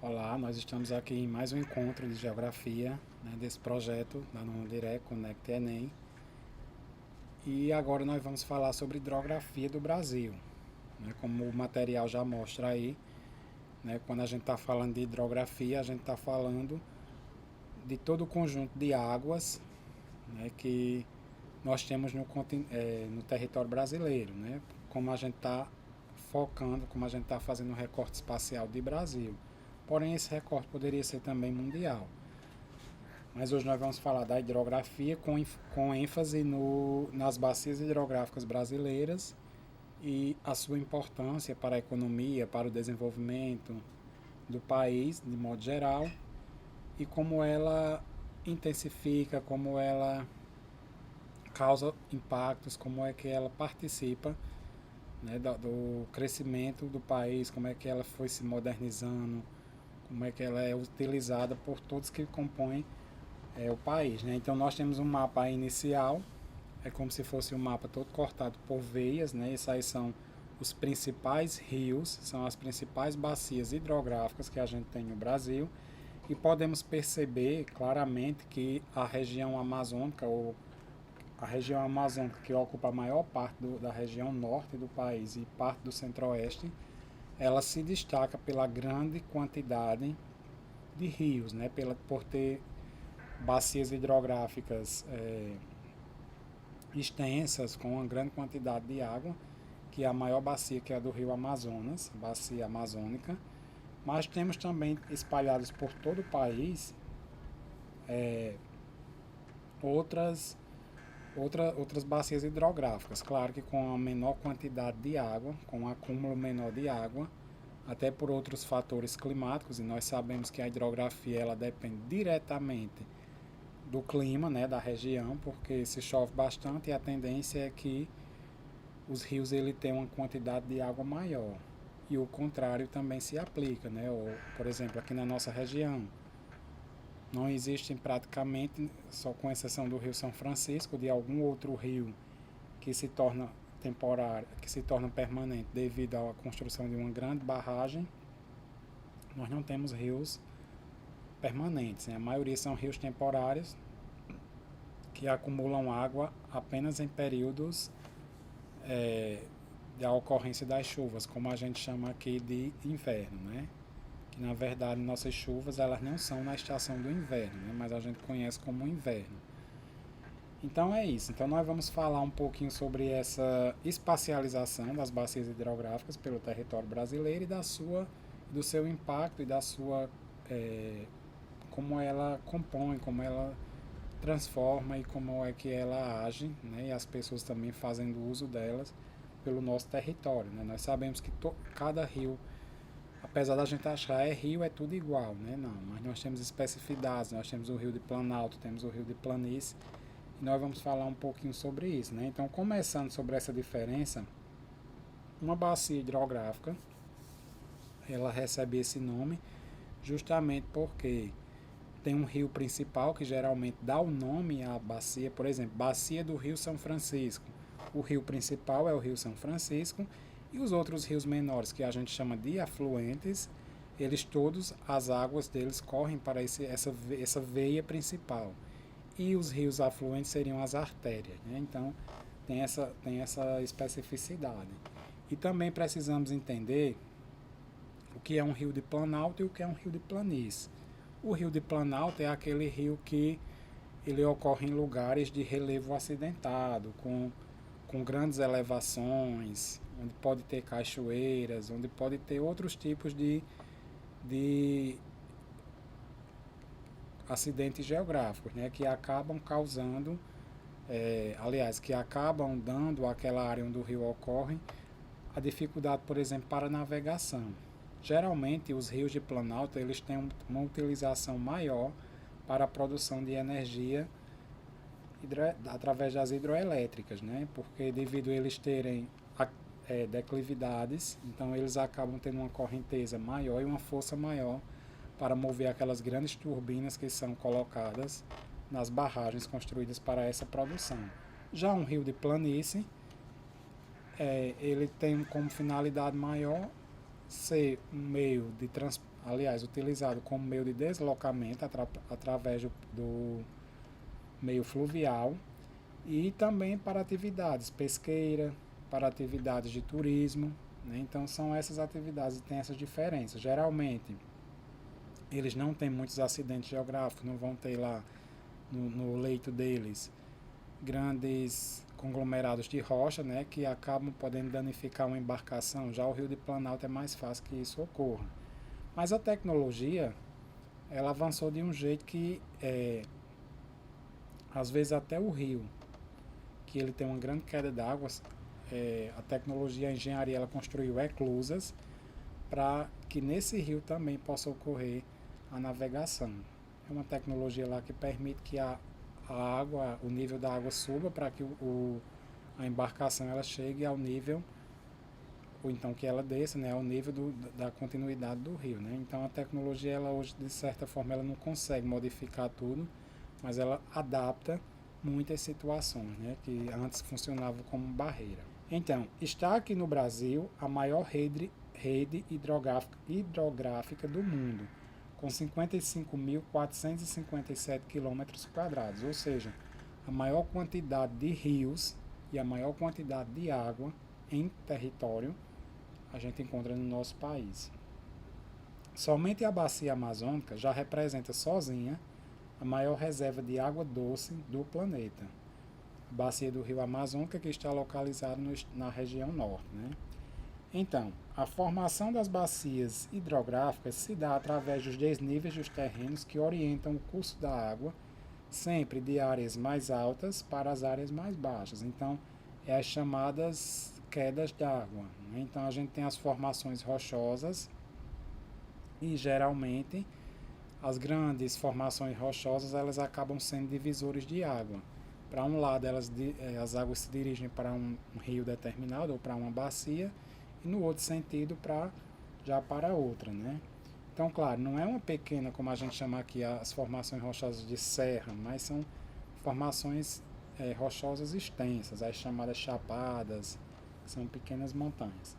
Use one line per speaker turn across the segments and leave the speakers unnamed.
Olá, nós estamos aqui em mais um encontro de geografia, né, desse projeto da Nuno Direct Connect Enem. E agora nós vamos falar sobre hidrografia do Brasil. Né, como o material já mostra aí, né, quando a gente está falando de hidrografia, a gente está falando de todo o conjunto de águas, né, que nós temos no território brasileiro. Né, como a gente está focando, como a gente está fazendo um recorte espacial de Brasil. Porém, esse recorte poderia ser também mundial. Mas hoje nós vamos falar da hidrografia com ênfase nas bacias hidrográficas brasileiras e a sua importância para a economia, para o desenvolvimento do país, de modo geral, e como ela intensifica, como ela causa impactos, como é que ela participa, né, do crescimento do país, como é que ela foi se modernizando, como é que ela é utilizada por todos que compõem o país. Né? Então nós temos um mapa inicial, é como se fosse um mapa todo cortado por veias, né? Esses aí são os principais rios, são as principais bacias hidrográficas que a gente tem no Brasil, e podemos perceber claramente que a região amazônica, ou a região amazônica que ocupa a maior parte da região norte do país e parte do centro-oeste, ela se destaca pela grande quantidade de rios, né? Por ter bacias hidrográficas extensas, com uma grande quantidade de água, que é a maior bacia, que é a do rio Amazonas, bacia amazônica. Mas temos também espalhados por todo o país outras, outras bacias hidrográficas, claro que com a menor quantidade de água, com um acúmulo menor de água, até por outros fatores climáticos, e nós sabemos que a hidrografia ela depende diretamente do clima, né, da região, porque se chove bastante, a tendência é que os rios ele tem uma quantidade de água maior. E o contrário também se aplica, né? Ou, por exemplo, aqui na nossa região, não existem praticamente, só com exceção do Rio São Francisco, de algum outro rio que se torna temporário, que se torna permanente devido à construção de uma grande barragem, nós não temos rios permanentes. Né? A maioria são rios temporários que acumulam água apenas em períodos da ocorrência das chuvas, como a gente chama aqui de inverno, né? Que na verdade nossas chuvas elas não são na estação do inverno, né? Mas a gente conhece como inverno. Então é isso. Então nós vamos falar um pouquinho sobre essa espacialização das bacias hidrográficas pelo território brasileiro e do seu impacto e da sua como ela compõe, como ela transforma e como é que ela age, né? E as pessoas também fazendo uso delas pelo nosso território, né? Nós sabemos que cada rio, apesar da gente achar é rio, é tudo igual, né? Não, mas nós temos especificidades, nós temos o rio de Planalto, temos o rio de Planície, e nós vamos falar um pouquinho sobre isso, né? Então, começando sobre essa diferença, uma bacia hidrográfica, ela recebe esse nome justamente porque tem um rio principal que geralmente dá o nome à bacia, por exemplo, bacia do Rio São Francisco. O rio principal é o Rio São Francisco e os outros rios menores, que a gente chama de afluentes, eles todos, as águas deles correm para essa veia principal. E os rios afluentes seriam as artérias. Né? Então, tem essa especificidade. E também precisamos entender o que é um rio de planalto e o que é um rio de planície. O rio de planalto é aquele rio que ele ocorre em lugares de relevo acidentado, com grandes elevações, onde pode ter cachoeiras, onde pode ter outros tipos de acidentes geográficos, né, que acabam causando, aliás, que acabam dando àquela área onde o rio ocorre a dificuldade, por exemplo, para a navegação. Geralmente, os rios de planalto eles têm uma utilização maior para a produção de energia através das hidroelétricas, né? Porque devido a eles terem declividades, então eles acabam tendo uma correnteza maior e uma força maior para mover aquelas grandes turbinas que são colocadas nas barragens construídas para essa produção. Já um rio de planície, ele tem como finalidade maior ser um meio de aliás, utilizado como meio de deslocamento através do meio fluvial e também para atividades pesqueira, para atividades de turismo, né? Então são essas atividades e tem essas diferenças. Geralmente eles não têm muitos acidentes geográficos, não vão ter lá no leito deles grandes conglomerados de rocha, né, que acabam podendo danificar uma embarcação. Já o Rio de Planalto é mais fácil que isso ocorra. Mas a tecnologia, ela avançou de um jeito que, às vezes até o rio, que ele tem uma grande queda d'água, a tecnologia, a engenharia, ela construiu eclusas para que nesse rio também possa ocorrer a navegação. É uma tecnologia lá que permite que a água, o nível da água suba para que a embarcação ela chegue ao nível, ou então que ela desça, né, ao nível da continuidade do rio, né? Então a tecnologia, ela hoje, de certa forma, ela não consegue modificar tudo, mas ela adapta muitas situações, né, que antes funcionavam como barreira. Então, está aqui no Brasil a maior rede hidrográfica do mundo, com 55.457 km², ou seja, a maior quantidade de rios e a maior quantidade de água em território a gente encontra no nosso país. Somente a bacia amazônica já representa sozinha a maior reserva de água doce do planeta. A bacia do rio Amazônica, que está localizada na região norte, né? Então, a formação das bacias hidrográficas se dá através dos desníveis dos terrenos que orientam o curso da água, sempre de áreas mais altas para as áreas mais baixas. Então, é as chamadas quedas d'água, né? Então, a gente tem as formações rochosas e, geralmente, as grandes formações rochosas, elas acabam sendo divisores de água. Para um lado, as águas se dirigem para um rio determinado ou para uma bacia, e no outro sentido já para outra, né? Então, claro, não é uma pequena, como a gente chama aqui, as formações rochosas de serra, mas são formações rochosas extensas, as chamadas chapadas, que são pequenas montanhas.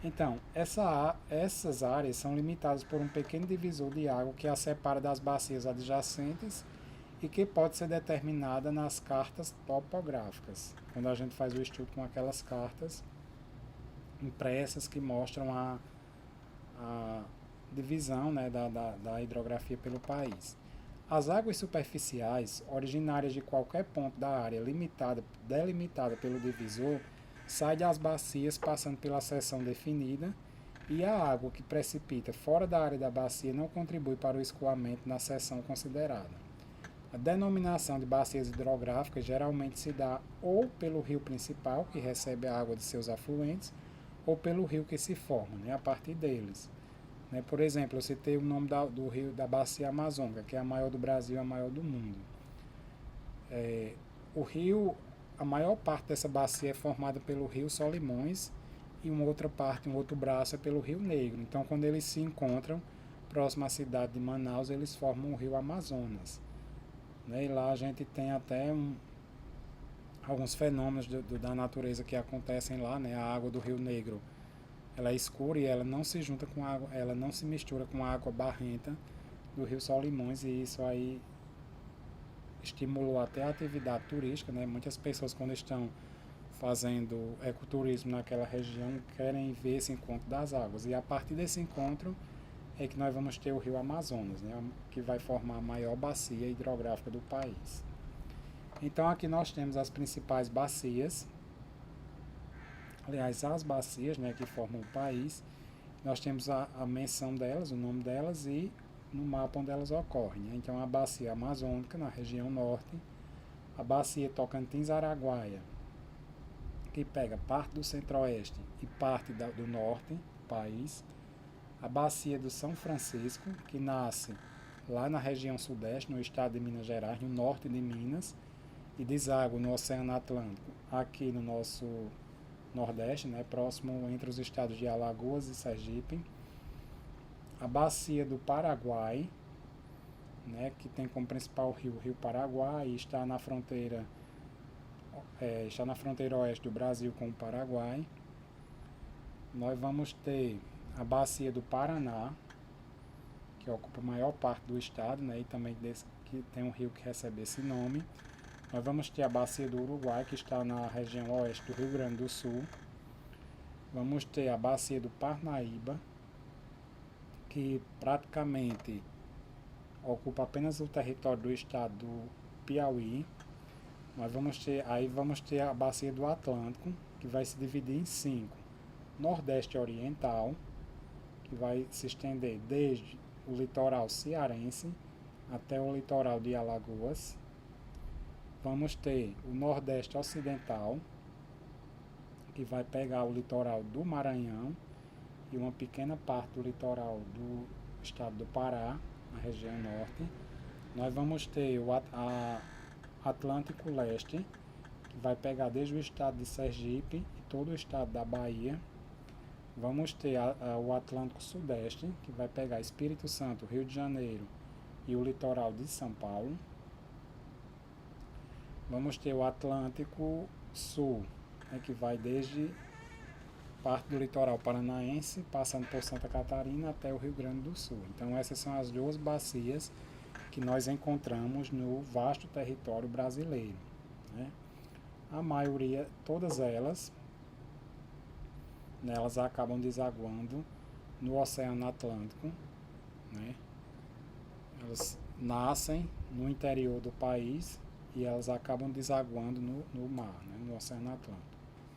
Então, essas áreas são limitadas por um pequeno divisor de água que as separa das bacias adjacentes e que pode ser determinada nas cartas topográficas, quando a gente faz o estudo com aquelas cartas impressas que mostram a divisão, né, da hidrografia pelo país. As águas superficiais, originárias de qualquer ponto da área delimitada pelo divisor, saem das bacias passando pela seção definida, e a água que precipita fora da área da bacia não contribui para o escoamento na seção considerada. A denominação de bacias hidrográficas geralmente se dá ou pelo rio principal, que recebe a água de seus afluentes, ou pelo rio que se forma, né, a partir deles. Né? Por exemplo, eu citei o nome do rio da Bacia Amazônica, que é a maior do Brasil e a maior do mundo. O rio, a maior parte dessa bacia é formada pelo rio Solimões e uma outra parte, um outro braço é pelo Rio Negro. Então, quando eles se encontram próximo à cidade de Manaus, eles formam o rio Amazonas. Né? E lá a gente tem até alguns fenômenos da natureza que acontecem lá, né? A água do Rio Negro, ela é escura e ela não se junta com água, ela não se mistura com a água barrenta do Rio Solimões, e isso aí estimulou até a atividade turística, né? Muitas pessoas, quando estão fazendo ecoturismo naquela região, querem ver esse encontro das águas, e a partir desse encontro é que nós vamos ter o Rio Amazonas, né? Que vai formar a maior bacia hidrográfica do país. Então aqui nós temos as principais bacias, aliás, as bacias, né, que formam o país. Nós temos a menção delas, o nome delas e no mapa onde elas ocorrem, né? Então a bacia amazônica, na região norte, a bacia Tocantins-Araguaia, que pega parte do centro-oeste e parte do norte do país, a bacia do São Francisco, que nasce lá na região sudeste, no estado de Minas Gerais, no norte de Minas, e deságua no Oceano Atlântico, aqui no nosso nordeste, né, próximo entre os estados de Alagoas e Sergipe. A bacia do Paraguai, né, que tem como principal rio o Rio Paraguai, e está na fronteira oeste do Brasil com o Paraguai. Nós vamos ter a bacia do Paraná, que ocupa a maior parte do estado, né, e também que tem um rio que recebe esse nome. Nós vamos ter a bacia do Uruguai, que está na região oeste do Rio Grande do Sul. Vamos ter a bacia do Parnaíba, que praticamente ocupa apenas o território do estado do Piauí. Vamos ter a bacia do Atlântico, que vai se dividir em 5. Nordeste Oriental, que vai se estender desde o litoral cearense até o litoral de Alagoas. Vamos ter o Nordeste Ocidental, que vai pegar o litoral do Maranhão e uma pequena parte do litoral do estado do Pará, na região norte. Nós vamos ter o Atlântico Leste, que vai pegar desde o estado de Sergipe e todo o estado da Bahia. Vamos ter o Atlântico Sudeste, que vai pegar Espírito Santo, Rio de Janeiro e o litoral de São Paulo. Vamos ter o Atlântico Sul, que vai desde parte do litoral paranaense, passando por Santa Catarina até o Rio Grande do Sul. Então essas são as duas bacias que nós encontramos no vasto território brasileiro, né? A maioria, todas elas acabam desaguando no Oceano Atlântico, né? Elas nascem no interior do país e elas acabam desaguando no mar, né? No Oceano Atlântico.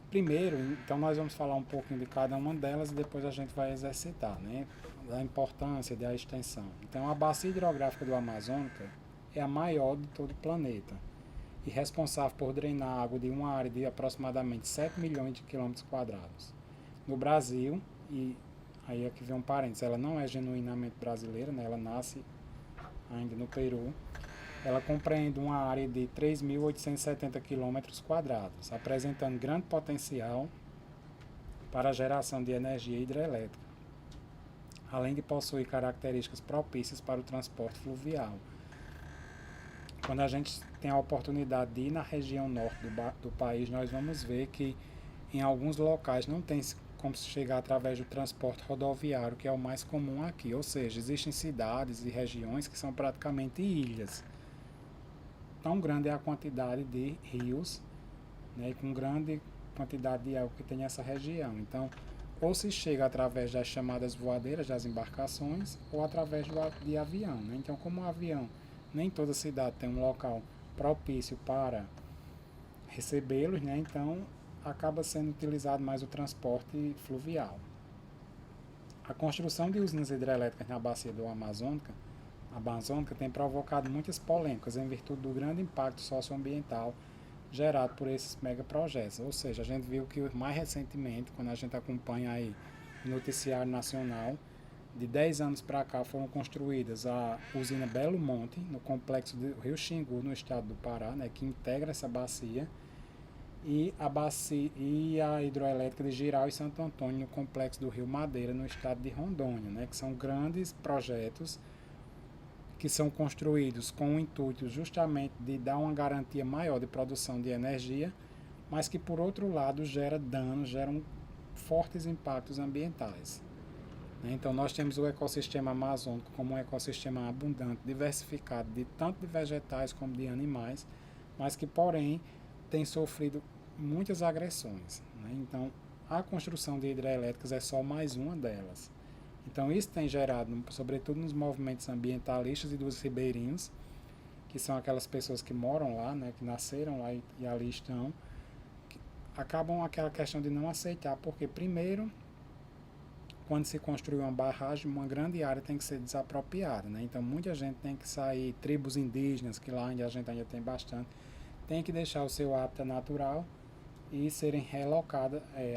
Primeiro, então nós vamos falar um pouquinho de cada uma delas e depois a gente vai exercitar, né? Da importância da extensão. Então a bacia hidrográfica do Amazonas é a maior de todo o planeta e responsável por drenar água de uma área de aproximadamente 7 milhões de quilômetros quadrados. No Brasil, e aí aqui vem um parênteses, ela não é genuinamente brasileira, né? Ela nasce ainda no Peru. Ela compreende uma área de 3.870 quilômetros quadrados, apresentando grande potencial para a geração de energia hidrelétrica, além de possuir características propícias para o transporte fluvial. Quando a gente tem a oportunidade de ir na região norte do país, nós vamos ver que em alguns locais não tem como se chegar através do transporte rodoviário, que é o mais comum aqui. Ou seja, existem cidades e regiões que são praticamente ilhas. Tão grande é a quantidade de rios, né, e com grande quantidade de água que tem nessa região. Então, ou se chega através das chamadas voadeiras, das embarcações, ou através de avião, né? Então, como o avião, nem toda cidade tem um local propício para recebê-los, né? Então acaba sendo utilizado mais o transporte fluvial. A construção de usinas hidrelétricas na bacia do Amazônica tem provocado muitas polêmicas em virtude do grande impacto socioambiental gerado por esses megaprojetos. Ou seja, a gente viu que mais recentemente, quando a gente acompanha aí o noticiário nacional, de 10 anos para cá foram construídas a usina Belo Monte, no complexo do Rio Xingu, no estado do Pará, né, que integra essa bacia, e a hidroelétrica de Jirau e Santo Antônio, no complexo do Rio Madeira, no estado de Rondônia, né, que são grandes projetos que são construídos com o intuito justamente de dar uma garantia maior de produção de energia, mas que por outro lado geram fortes impactos ambientais. Então nós temos o ecossistema amazônico como um ecossistema abundante, diversificado, tanto de vegetais como de animais, mas que porém tem sofrido muitas agressões, né? Então a construção de hidrelétricas é só mais uma delas. Então isso tem gerado, sobretudo nos movimentos ambientalistas e dos ribeirinhos, que são aquelas pessoas que moram lá, né, que nasceram lá e ali estão, acabam aquela questão de não aceitar, porque primeiro, quando se construi uma barragem, uma grande área tem que ser desapropriada, né? Então muita gente tem que sair, tribos indígenas, que lá onde a gente ainda tem bastante, tem que deixar o seu hábitat natural e serem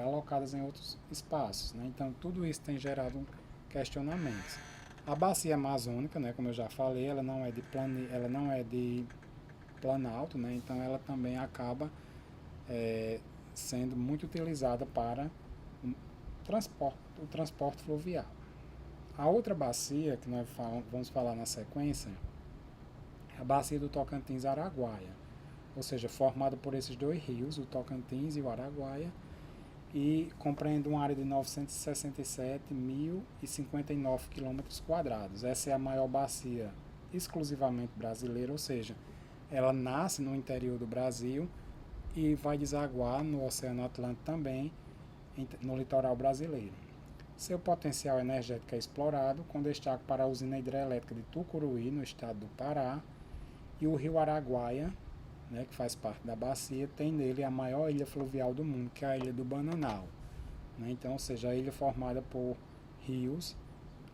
alocadas em outros espaços, né? Então tudo isso tem gerado questionamentos. A bacia amazônica, né, como eu já falei, ela não é de planalto, né? Então ela também acaba sendo muito utilizada para o transporte fluvial. A outra bacia que nós vamos falar na sequência é a bacia do Tocantins-Araguaia, ou seja, formada por esses dois rios, o Tocantins e o Araguaia, e compreende uma área de 967.059 km². Essa é a maior bacia exclusivamente brasileira, ou seja, ela nasce no interior do Brasil e vai desaguar no Oceano Atlântico também, no litoral brasileiro. Seu potencial energético é explorado, com destaque para a usina hidrelétrica de Tucuruí, no estado do Pará, e o rio Araguaia, né, que faz parte da bacia, tem nele a maior ilha fluvial do mundo, que é a Ilha do Bananal. Né? Então, ou seja, a ilha formada por rios,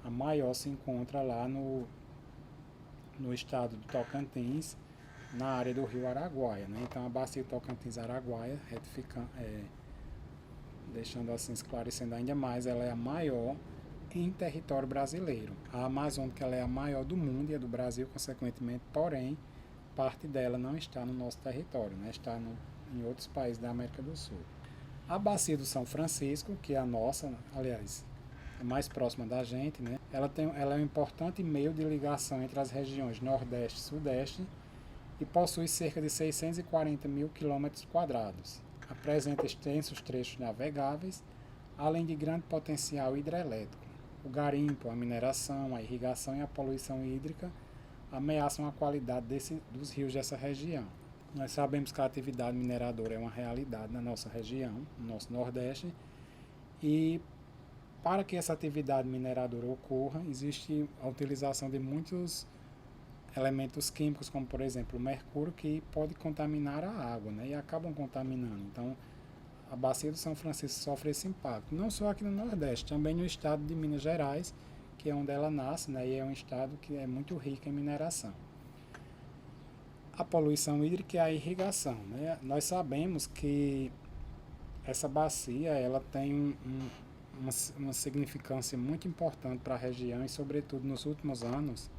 a maior se encontra lá no estado do Tocantins, na área do rio Araguaia. Né? Então, a bacia Tocantins-Araguaia, deixando assim esclarecendo ainda mais, ela é a maior em território brasileiro. A Amazônica ela é a maior do mundo e a do Brasil, consequentemente, porém, parte dela não está no nosso território, né? Está em outros países da América do Sul. A bacia do São Francisco, que é a nossa, aliás, a mais próxima da gente, né? Ela é um importante meio de ligação entre as regiões Nordeste e Sudeste e possui cerca de 640 mil km². Apresenta extensos trechos navegáveis, além de grande potencial hidrelétrico. O garimpo, a mineração, a irrigação e a poluição hídrica ameaçam a qualidade dos rios dessa região. Nós sabemos que a atividade mineradora é uma realidade na nossa região, no nosso Nordeste, e para que essa atividade mineradora ocorra, existe a utilização de muitos elementos químicos, como por exemplo o mercúrio, que pode contaminar a água, né, e acabam contaminando. Então, a bacia do São Francisco sofre esse impacto, não só aqui no Nordeste, também no estado de Minas Gerais, que é onde ela nasce, né, e é um estado que é muito rico em mineração. A poluição hídrica e a irrigação. Né? Nós sabemos que essa bacia ela tem uma significância muito importante para a região e, sobretudo, nos últimos anos,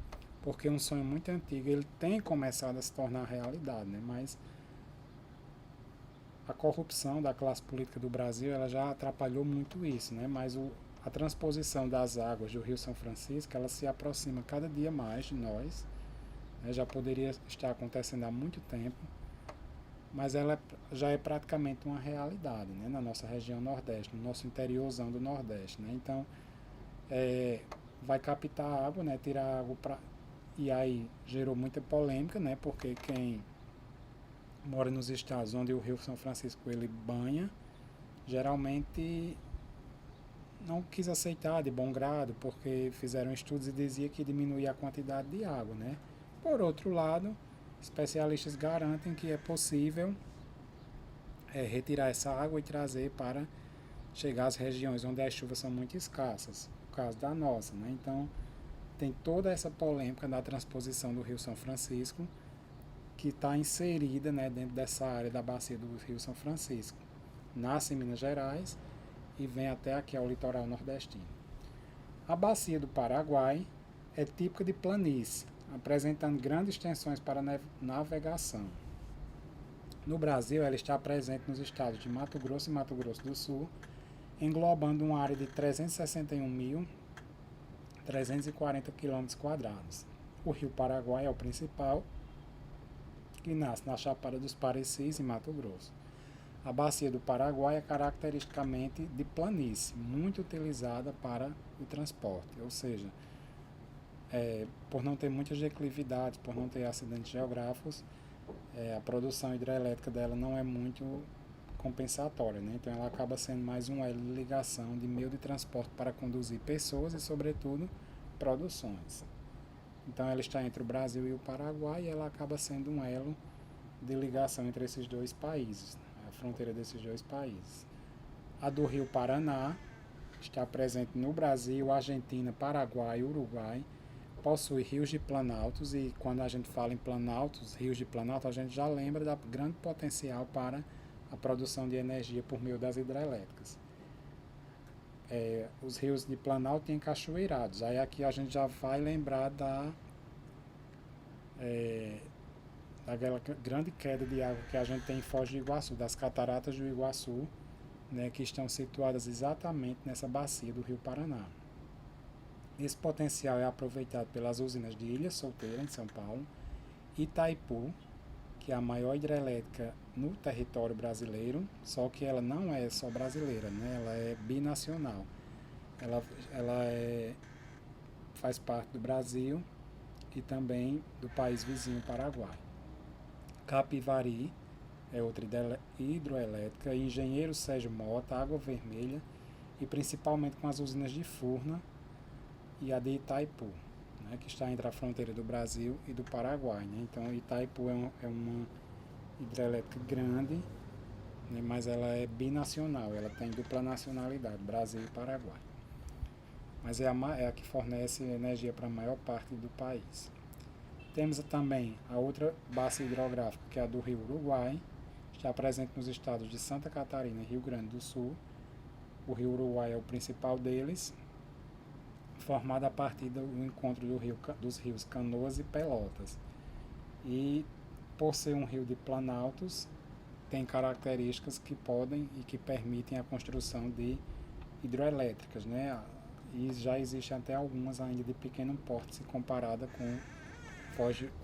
porque um sonho muito antigo ele tem começado a se tornar realidade, né? Mas a corrupção da classe política do Brasil ela já atrapalhou muito isso, né? Mas a transposição das águas do Rio São Francisco ela se aproxima cada dia mais de nós, né? Já poderia estar acontecendo há muito tempo, mas ela já é praticamente uma realidade, né? Na nossa região Nordeste, no nosso interiorzão do Nordeste, né? Então vai captar água, né? Tirar água e aí gerou muita polêmica, né? Porque quem mora nos estados onde o Rio São Francisco ele banha, geralmente não quis aceitar de bom grado, porque fizeram estudos e dizia que diminuía a quantidade de água, né? Por outro lado, especialistas garantem que é possível retirar essa água e trazer para chegar às regiões onde as chuvas são muito escassas, no caso da nossa, né? Então, tem toda essa polêmica da transposição do Rio São Francisco, que está inserida, né, dentro dessa área da bacia do Rio São Francisco. Nasce em Minas Gerais e vem até aqui ao litoral nordestino. A bacia do Paraguai é típica de planície, apresentando grandes extensões para navegação. No Brasil, ela está presente nos estados de Mato Grosso e Mato Grosso do Sul, englobando uma área de 361.340 km². O rio Paraguai é o principal, que nasce na Chapada dos Parecis, em Mato Grosso. A bacia do Paraguai é caracteristicamente de planície, muito utilizada para o transporte, ou seja, por não ter muitas declividades, por não ter acidentes geográficos, a produção hidrelétrica dela não é muito compensatória, né? Então ela acaba sendo mais um elo de ligação de meio de transporte para conduzir pessoas e, sobretudo, produções. Então ela está entre o Brasil e o Paraguai e ela acaba sendo um elo de ligação entre esses dois países, a fronteira desses dois países. A do Rio Paraná está presente no Brasil, Argentina, Paraguai, Uruguai, possui rios de planaltos e quando a gente fala em planaltos, rios de planalto, a gente já lembra da grande potencial para a produção de energia por meio das hidrelétricas. Os rios de planalto têm cachoeirados, aí aqui a gente já vai lembrar daquela grande queda de água que a gente tem em Foz do Iguaçu, das cataratas do Iguaçu, né, que estão situadas exatamente nessa bacia do Rio Paraná. Esse potencial é aproveitado pelas usinas de Ilha Solteira, em São Paulo, Itaipu, que é a maior hidrelétrica no território brasileiro, só que ela não é só brasileira, né? Ela é binacional. Ela, ela faz parte do Brasil e também do país vizinho Paraguai. Capivari é outra hidroelétrica, Engenheiro Sérgio Mota, Água Vermelha e principalmente com as usinas de Furna e a de Itaipu, né, que está entre a fronteira do Brasil e do Paraguai. Né? Então Itaipu é uma hidrelétrica grande, né, mas ela é binacional, ela tem dupla nacionalidade, Brasil e Paraguai. Mas é a que fornece energia para a maior parte do país. Temos também a outra bacia hidrográfica, que é a do Rio Uruguai, está presente nos estados de Santa Catarina e Rio Grande do Sul. O Rio Uruguai é o principal deles, formado a partir do encontro dos rios Canoas e Pelotas. E, por ser um rio de planaltos, tem características que podem e que permitem a construção de hidroelétricas, né? E já existem até algumas ainda de pequeno porte, se comparada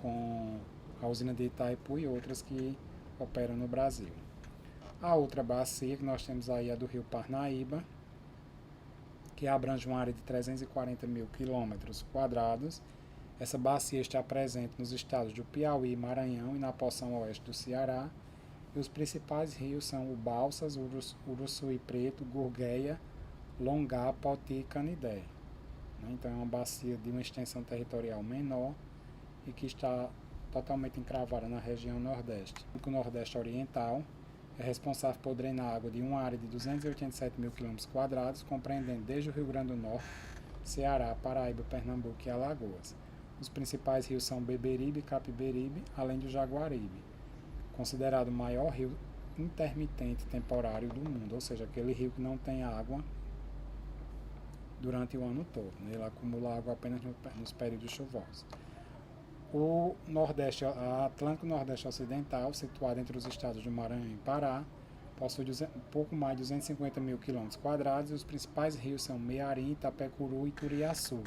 com a usina de Itaipu e outras que operam no Brasil. A outra bacia que nós temos aí é a do rio Parnaíba, que abrange uma área de 340 mil quilômetros quadrados. Essa bacia está presente nos estados do Piauí e Maranhão e na porção oeste do Ceará. E os principais rios são o Balsas, Uruçuí Preto, Gurgueia, Longá, Poti e Canidé. Então é uma bacia de uma extensão territorial menor e que está totalmente encravada na região Nordeste. O Nordeste Oriental é responsável por drenar água de uma área de 287 mil km², compreendendo desde o Rio Grande do Norte, Ceará, Paraíba, Pernambuco e Alagoas. Os principais rios são Beberibe e Capiberibe, além do Jaguaribe, considerado o maior rio intermitente temporário do mundo, ou seja, aquele rio que não tem água durante o ano todo, né? Ele acumula água apenas nos períodos chuvosos. O Nordeste, Atlântico Nordeste Ocidental, situado entre os estados de Maranhão e Pará, possui um pouco mais de 250 mil km² e os principais rios são Mearim, Itapecuru e Turiaçu.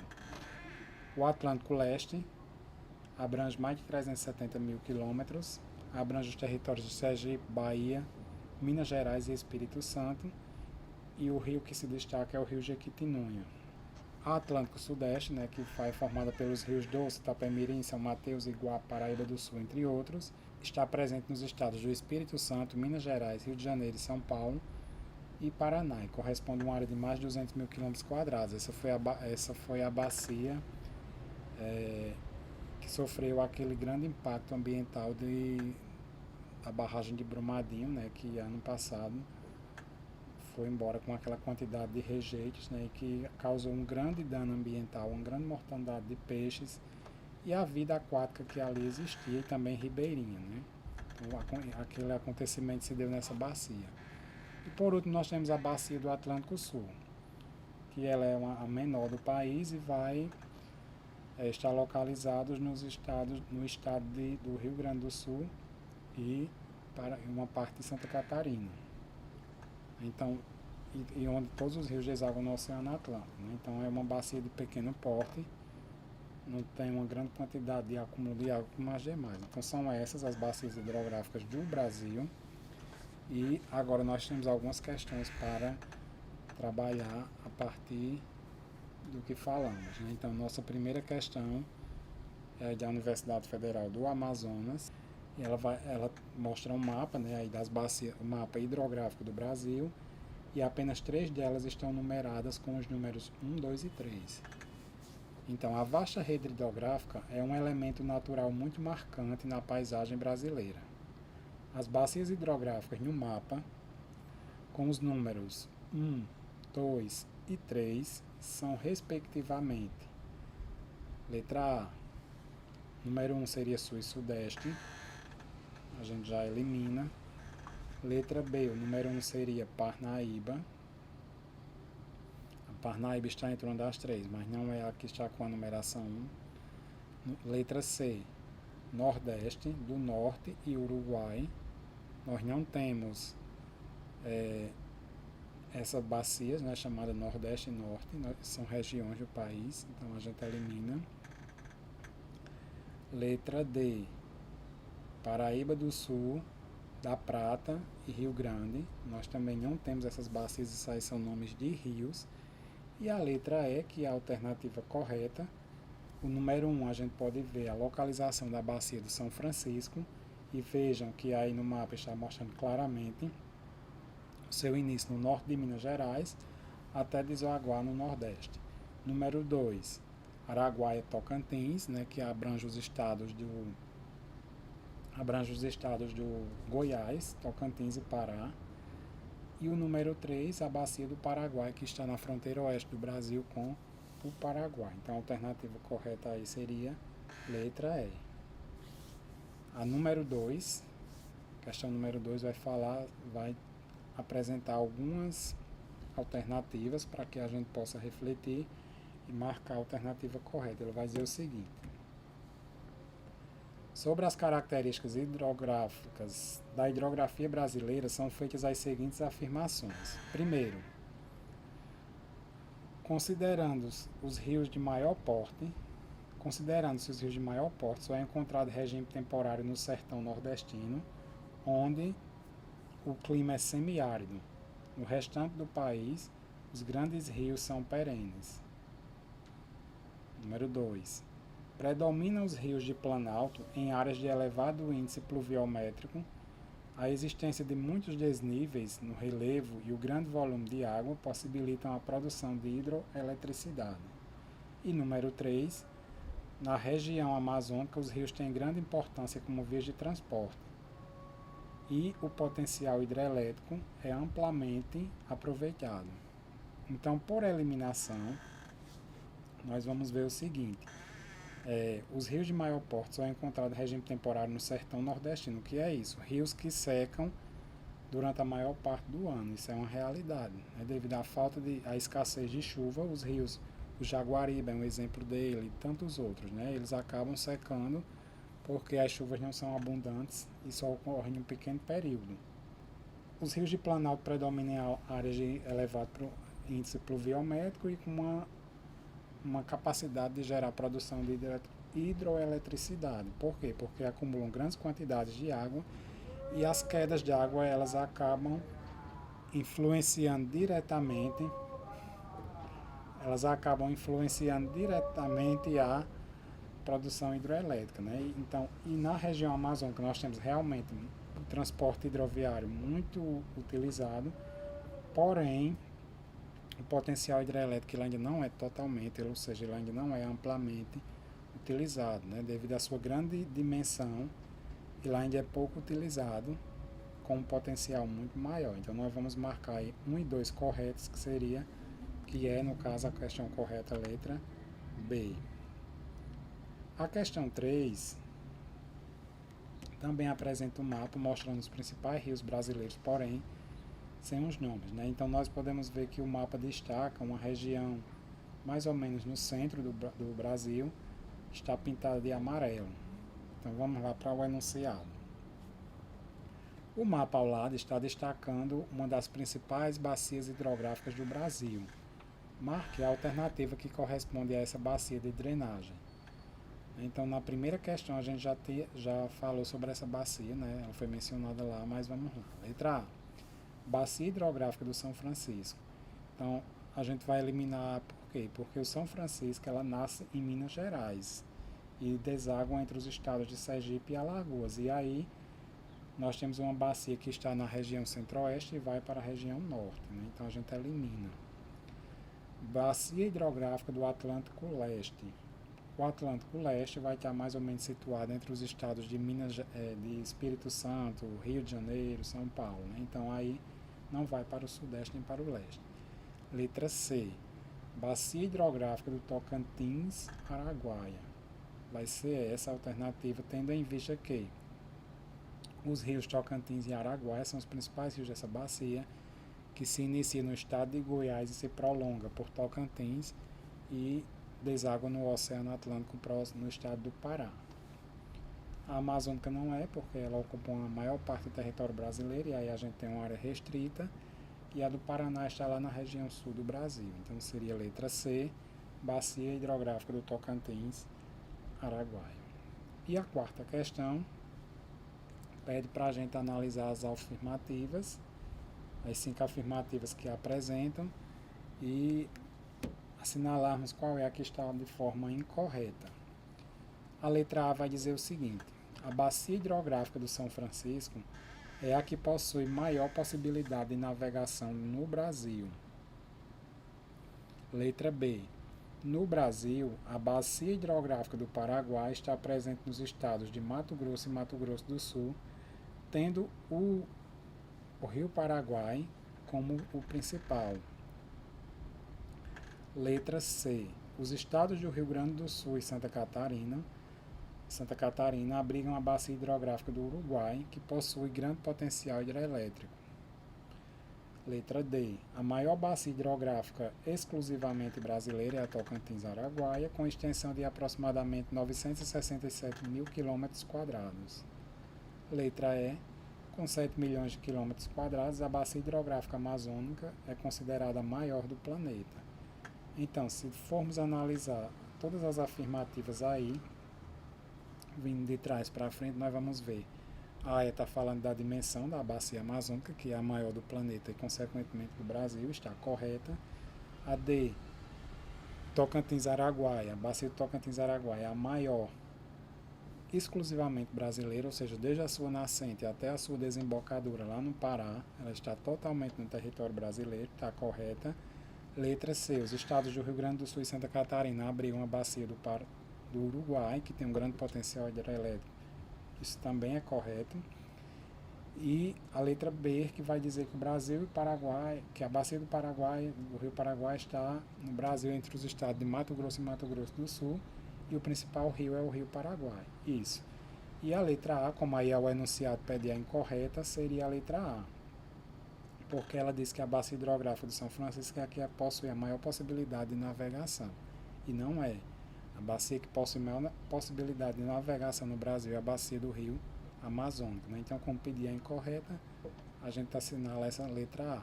O Atlântico Leste abrange mais de 370 mil quilômetros, abrange os territórios de Sergipe, Bahia, Minas Gerais e Espírito Santo, e o rio que se destaca é o rio Jequitinhonha. A Atlântico Sudeste, né, que é formada pelos rios Doce, Itapemirim, São Mateus, Iguá, Paraíba do Sul, entre outros, está presente nos estados do Espírito Santo, Minas Gerais, Rio de Janeiro e São Paulo e Paraná, e corresponde a uma área de mais de 200 mil km². Essa foi a bacia que sofreu aquele grande impacto ambiental da barragem de Brumadinho, né, que ano passado foi embora com aquela quantidade de rejeitos, né, que causou um grande dano ambiental, uma grande mortandade de peixes e a vida aquática que ali existia e também ribeirinha. Né? Então, aquele acontecimento se deu nessa bacia. E por último nós temos a bacia do Atlântico Sul, que ela é a menor do país e vai estar localizada no estado do Rio Grande do Sul e para uma parte de Santa Catarina. Então, e onde todos os rios desaguam no Oceano Atlântico. Né? Então é uma bacia de pequeno porte, não tem uma grande quantidade de acúmulo de água como as demais. Então são essas as bacias hidrográficas do Brasil. E agora nós temos algumas questões para trabalhar a partir do que falamos. Né? Então nossa primeira questão é da Universidade Federal do Amazonas. E ela mostra um mapa, né, aí das bacias, o mapa hidrográfico do Brasil, e apenas 3 delas estão numeradas com os números 1, 2 e 3. Então, a vasta rede hidrográfica é um elemento natural muito marcante na paisagem brasileira. As bacias hidrográficas no mapa, com os números 1, 2 e 3, são respectivamente: letra A, número 1 seria Sul e Sudeste, a gente já elimina. Letra B, o número 1 seria Parnaíba. A Parnaíba está entre uma das 3, mas não é a que está com a numeração 1. Letra C, Nordeste, do Norte e Uruguai. Nós não temos essas bacias, né, chamada Nordeste e Norte, são regiões do país, então a gente elimina. Letra D, Paraíba do Sul, da Prata e Rio Grande. Nós também não temos essas bacias, isso aí são nomes de rios. E a letra E, que é a alternativa correta. O número 1, a gente pode ver a localização da bacia do São Francisco. E vejam que aí no mapa está mostrando claramente o seu início no norte de Minas Gerais até desaguar no Nordeste. Número 2, Araguaia Tocantins, né, que abrange os estados do Goiás, Tocantins e Pará. E o número 3, a bacia do Paraguai, que está na fronteira oeste do Brasil com o Paraguai. Então a alternativa correta aí seria letra E. A número 2, questão número 2 vai apresentar algumas alternativas para que a gente possa refletir e marcar a alternativa correta. Ele vai dizer o seguinte: sobre as características hidrográficas da hidrografia brasileira são feitas as seguintes afirmações. Primeiro, considerando-se os rios de maior porte, só é encontrado regime temporário no sertão nordestino, onde o clima é semiárido. No restante do país, os grandes rios são perenes. Número 2. Predominam os rios de planalto em áreas de elevado índice pluviométrico. A existência de muitos desníveis no relevo e o grande volume de água possibilitam a produção de hidroeletricidade. E número 3. Na região amazônica, os rios têm grande importância como vias de transporte e o potencial hidrelétrico é amplamente aproveitado. Então, por eliminação, nós vamos ver o seguinte: os rios de maior porte são encontrados em regime temporário no sertão nordestino. O que é isso? Rios que secam durante a maior parte do ano. Isso é uma realidade. Devido à escassez de chuva, os rios, o Jaguaribe é um exemplo dele, e tantos outros, eles acabam secando porque as chuvas não são abundantes e só ocorrem em um pequeno período. Os rios de planalto predominam em áreas de elevado índice pluviométrico e com uma capacidade de gerar produção de hidroeletricidade. Por quê? Porque acumulam grandes quantidades de água e as quedas de água elas acabam influenciando diretamente a produção hidroelétrica, Então, e na região amazônica nós temos realmente o transporte hidroviário muito utilizado, porém o potencial hidrelétrico ele ainda não é totalmente, ou seja, ele ainda não é amplamente utilizado, devido à sua grande dimensão, ele ainda é pouco utilizado com um potencial muito maior. Então nós vamos marcar aí 1 e 2 corretos, que é no caso a questão correta, a letra B. A questão 3 também apresenta um mapa mostrando os principais rios brasileiros, porém sem os nomes. Então nós podemos ver que o mapa destaca uma região mais ou menos no centro do Brasil, está pintada de amarelo. Então vamos lá para o enunciado. O mapa ao lado está destacando uma das principais bacias hidrográficas do Brasil. Marque a alternativa que corresponde a essa bacia de drenagem. Então, na primeira questão, a gente já falou sobre essa bacia, Ela foi mencionada lá, mas vamos lá. Letra A. Bacia hidrográfica do São Francisco. Então, a gente vai eliminar por quê? Porque o São Francisco, ela nasce em Minas Gerais e deságua entre os estados de Sergipe e Alagoas. E aí, nós temos uma bacia que está na região centro-oeste e vai para a região norte, Então, a gente elimina. Bacia hidrográfica do Atlântico Leste. O Atlântico Leste vai estar mais ou menos situado entre os estados de de Espírito Santo, Rio de Janeiro, São Paulo. Então aí não vai para o sudeste nem para o leste. Letra C. Bacia hidrográfica do Tocantins, Araguaia. Vai ser essa a alternativa, tendo em vista que os rios Tocantins e Araguaia são os principais rios dessa bacia, que se inicia no estado de Goiás e se prolonga por Tocantins e deságua no Oceano Atlântico no estado do Pará. A Amazônica não é, porque ela ocupa a maior parte do território brasileiro e aí a gente tem uma área restrita, e a do Paraná está lá na região sul do Brasil. Então seria a letra C, bacia hidrográfica do Tocantins, Araguaia. E a quarta questão pede para a gente analisar as afirmativas, as 5 afirmativas que apresentam, e assinalarmos qual é a que está de forma incorreta. A letra A vai dizer o seguinte: a bacia hidrográfica do São Francisco é a que possui maior possibilidade de navegação no Brasil. Letra B. No Brasil, a bacia hidrográfica do Paraguai está presente nos estados de Mato Grosso e Mato Grosso do Sul, tendo o Rio Paraguai como o principal. Letra C. Os estados do Rio Grande do Sul e Santa Catarina abrigam a bacia hidrográfica do Uruguai, que possui grande potencial hidrelétrico. Letra D. A maior bacia hidrográfica exclusivamente brasileira é a Tocantins-Araguaia, com extensão de aproximadamente 967 mil quilômetros quadrados. Letra E. Com 7 milhões de quilômetros quadrados, a bacia hidrográfica amazônica é considerada a maior do planeta. Então, se formos analisar todas as afirmativas aí, vindo de trás para frente, nós vamos ver. A E está falando da dimensão da bacia amazônica, que é a maior do planeta e, consequentemente, do Brasil, está correta. A D, Tocantins-Araguaia, a bacia do Tocantins-Araguaia é a maior exclusivamente brasileira, ou seja, desde a sua nascente até a sua desembocadura lá no Pará, ela está totalmente no território brasileiro, está correta. Letra C, os estados do Rio Grande do Sul e Santa Catarina abrigam a bacia do Uruguai, que tem um grande potencial hidrelétrico. Isso também é correto. E a letra B, que vai dizer que o Brasil e o Paraguai, que a bacia do Paraguai, do Rio Paraguai, está no Brasil entre os estados de Mato Grosso e Mato Grosso do Sul, e o principal rio é o Rio Paraguai. Isso. E a letra A, como aí é o enunciado pede a incorreta, seria a letra A, porque ela diz que a bacia hidrográfica do São Francisco é a que possui a maior possibilidade de navegação. E não é. A bacia que possui maior possibilidade de navegação no Brasil é a bacia do Rio Amazônico. Né? Então, como pedir a incorreta, a gente assinala essa letra A.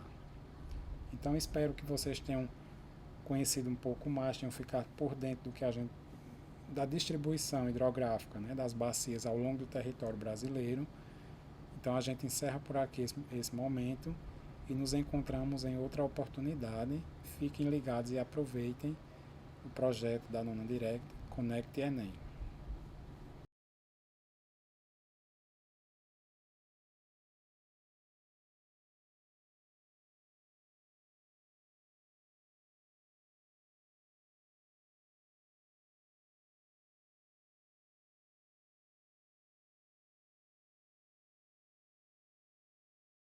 Então, espero que vocês tenham conhecido um pouco mais, tenham ficado por dentro da distribuição hidrográfica, né, das bacias ao longo do território brasileiro. Então, a gente encerra por aqui esse momento e nos encontramos em outra oportunidade. Fiquem ligados e aproveitem o projeto da Nona Direct Conecte Enem.